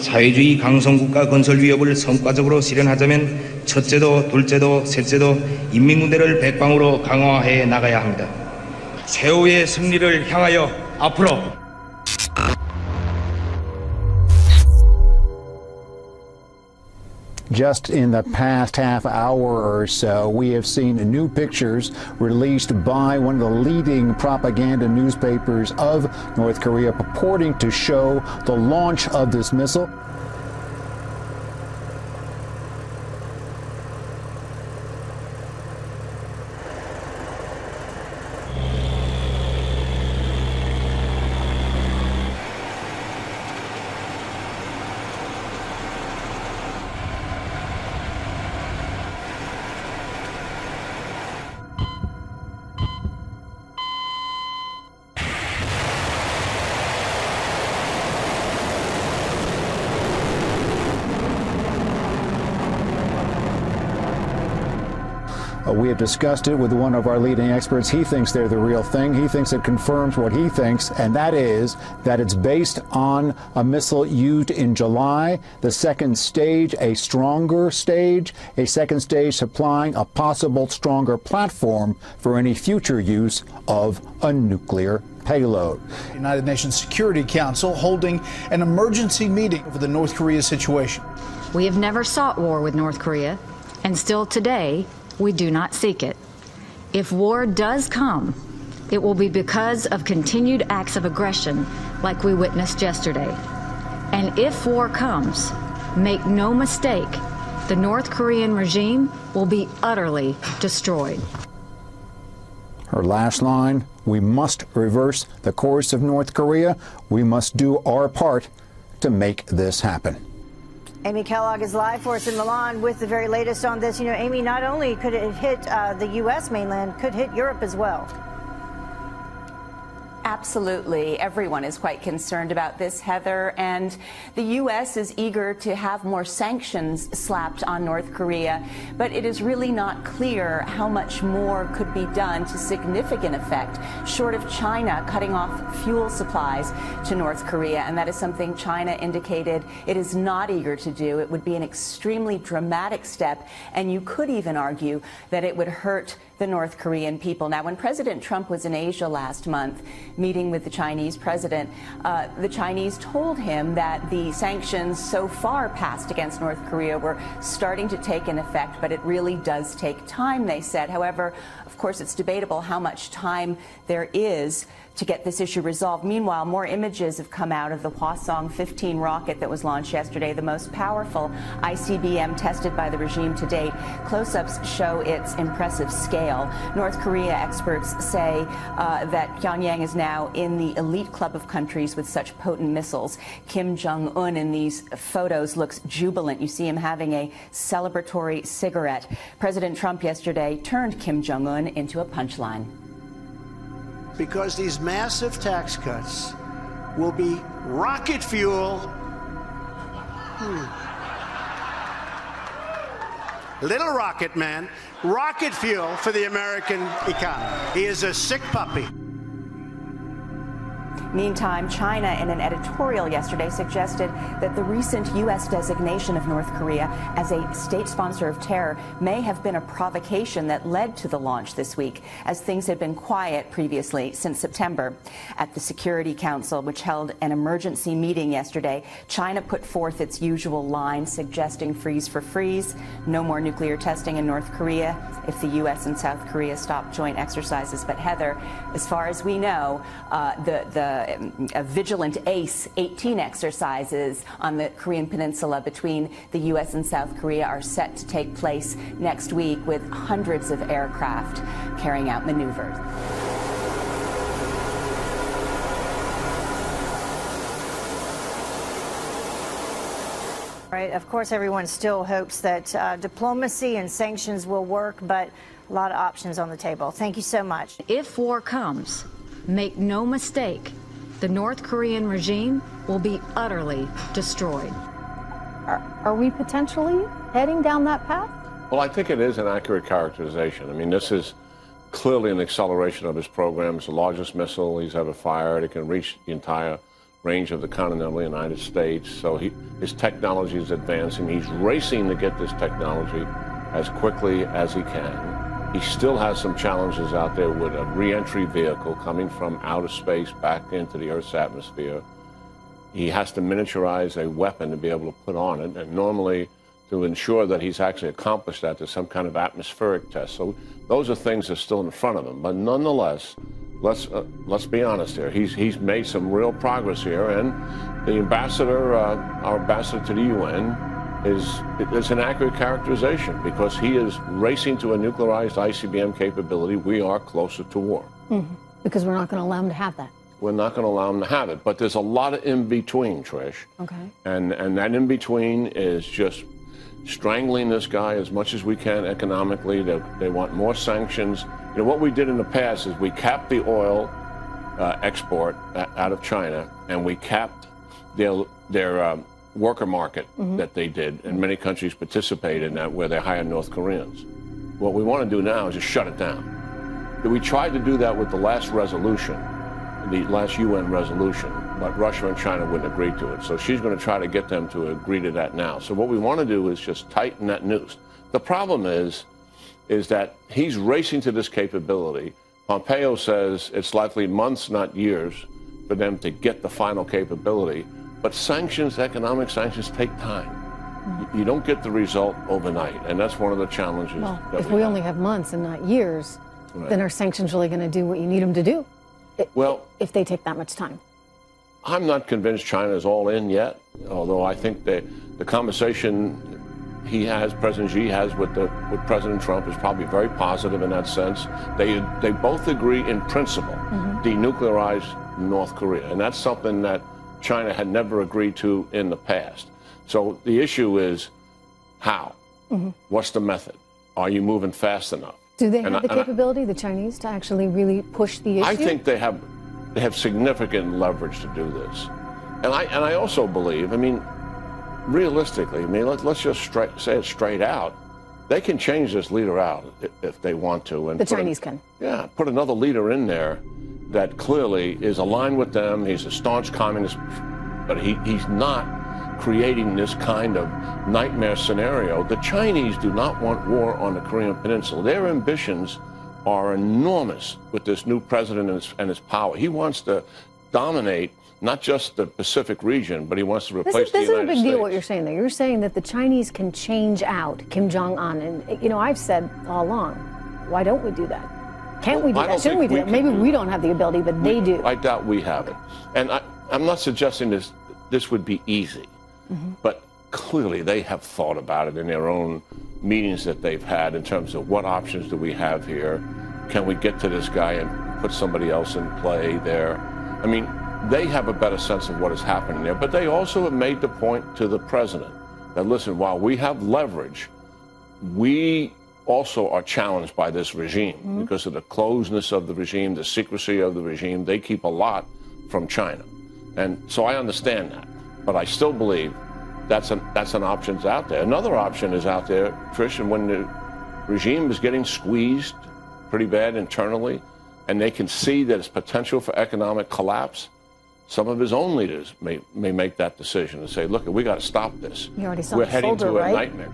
사회주의 강성국가 건설 위협을 성과적으로 실현하자면 첫째도 둘째도 셋째도 인민군대를 백방으로 강화해 나가야 합니다. 최후의 승리를 향하여 앞으로 Just in the past half hour or so, we have seen new pictures released by one of the leading propaganda newspapers of North Korea purporting to show the launch of this missile. We have discussed it with one of our leading experts. He thinks they're the real thing. He thinks it confirms what he thinks, and that is that it's based on a missile used in July. The second stage, a stronger stage, a second stage supplying a possible stronger platform for any future use of a nuclear payload. The United Nations Security Council holding an emergency meeting over the North Korea situation. We have never sought war with North Korea, and still today, we do not seek it. If war does come, it will be because of continued acts of aggression like we witnessed yesterday. And if war comes, make no mistake, the North Korean regime will be utterly destroyed. Her last line, we must reverse the course of North Korea. We must do our part to make this happen. Amy Kellogg is live for us in Milan with the very latest on this. You know, Amy, not only could it hit the U.S. mainland, could hit Europe as well. Absolutely. Everyone is quite concerned about this, Heather, and the U.S. is eager to have more sanctions slapped on North Korea, but it is really not clear how much more could be done to significant effect, short of China cutting off fuel supplies to North Korea, and that is something China indicated it is not eager to do. It would be an extremely dramatic step, and you could even argue that it would hurt the North Korean people. Now, when President Trump was in Asia last month, meeting with the Chinese president, the Chinese told him that the sanctions so far passed against North Korea were starting to take an effect, but it really does take time, they said. However, of course, it's debatable how much time there is to get this issue resolved. Meanwhile, more images have come out of the Hwasong-15 rocket that was launched yesterday, the most powerful ICBM tested by the regime to date. Close-ups show its impressive scale. North Korea experts say that Pyongyang is now in the elite club of countries with such potent missiles. Kim Jong-un in these photos looks jubilant. You see him having a celebratory cigarette. President Trump yesterday turned Kim Jong-un into a punchline. Because these massive tax cuts will be rocket fuel. Little rocket man, rocket fuel for the American economy. He is a sick puppy. Meantime, China, in an editorial yesterday, suggested that the recent U.S. designation of North Korea as a state sponsor of terror may have been a provocation that led to the launch this week, as things had been quiet previously since September. At the Security Council, which held an emergency meeting yesterday, China put forth its usual line suggesting freeze for freeze, no more nuclear testing in North Korea if the U.S. and South Korea stop joint exercises. But Heather, as far as we know, the Vigilant Ace 18 exercises on the Korean Peninsula between the U.S. and South Korea are set to take place next week, with hundreds of aircraft carrying out maneuvers. Right. Of course, everyone still hopes that diplomacy and sanctions will work, but a lot of options on the table. Thank you so much. If war comes, make no mistake, the North Korean regime will be utterly destroyed. Are we potentially heading down that path? Well, I think it is an accurate characterization. I mean, this is clearly an acceleration of his program. It's the largest missile he's ever fired. It can reach the entire range of the continental United States. So his technology is advancing. He's racing to get this technology as quickly as he can. He still has some challenges out there with a re-entry vehicle coming from outer space back into the Earth's atmosphere. He has to miniaturize a weapon to be able to put on it, and normally to ensure that he's actually accomplished that, there's some kind of atmospheric test. So those are things that are still in front of him. But nonetheless, let's be honest here. He's made some real progress here, and the ambassador, our ambassador to the UN, is an accurate characterization because he is racing to a nuclearized ICBM capability. We are closer to war. Mm-hmm. Because we're not going to allow him to have that. We're not going to allow him to have it. But there's a lot of in-between, Trish. Okay. And that in-between is just strangling this guy as much as we can economically. They want more sanctions. You know, what we did in the past is we capped the oil export out of China, and we capped their worker market that they did, and many countries participate in that where they hire North Koreans. What we want to do now is just shut it down. We tried to do that with the last resolution, the last UN resolution, but Russia and China wouldn't agree to it. So she's going to try to get them to agree to that now. So what we want to do is just tighten that noose. The problem is that he's racing to this capability. Pompeo says it's likely months, not years, for them to get the final capability. But sanctions, economic sanctions, take time. You don't get the result overnight, and that's one of the challenges. Well, that if we only have months and not years, then are sanctions really going to do what you need them to do? Well, if they take that much time. I'm not convinced China is all in yet, although I think the conversation President Xi has with President Trump is probably very positive in that sense. They both agree in principle, denuclearize North Korea, and that's something that China had never agreed to in the past. So the issue is how? What's the method? Are you moving fast enough? Do they have the capability, the Chinese, to actually really push the issue? I think they have significant leverage to do this. And I also believe, I mean, realistically, I mean, let's just say it straight out. They can change this leader out if they want to. And the Chinese can. Yeah, put another leader in there that clearly is aligned with them. He's a staunch communist, but he's not creating this kind of nightmare scenario. The Chinese do not want war on the Korean Peninsula. Their ambitions are enormous with this new president and his power. He wants to dominate not just the Pacific region, but he wants to replace the United States. This is a big deal what you're saying there. You're saying that the Chinese can change out Kim Jong-un. And, you know, I've said all along, why don't we do that? Can't we do that? Shouldn't we do that? Maybe we don't have the ability, but they do. I doubt we have it. And I'm not suggesting this would be easy. But clearly they have thought about it in their own meetings that they've had in terms of what options do we have here? Can we get to this guy and put somebody else in play there? I mean, they have a better sense of what is happening there. But they also have made the point to the president that, listen, while we have leverage, we also are challenged by this regime because of the closeness of the regime, the secrecy of the regime. They keep a lot from China. And so I understand that. But I still believe that's an option that's out there. Another option is out there, Trish, and when the regime is getting squeezed pretty bad internally, and they can see that it's potential for economic collapse, some of his own leaders may make that decision and say, look, we got to stop this. You already saw We're the heading folder, to a right? nightmare.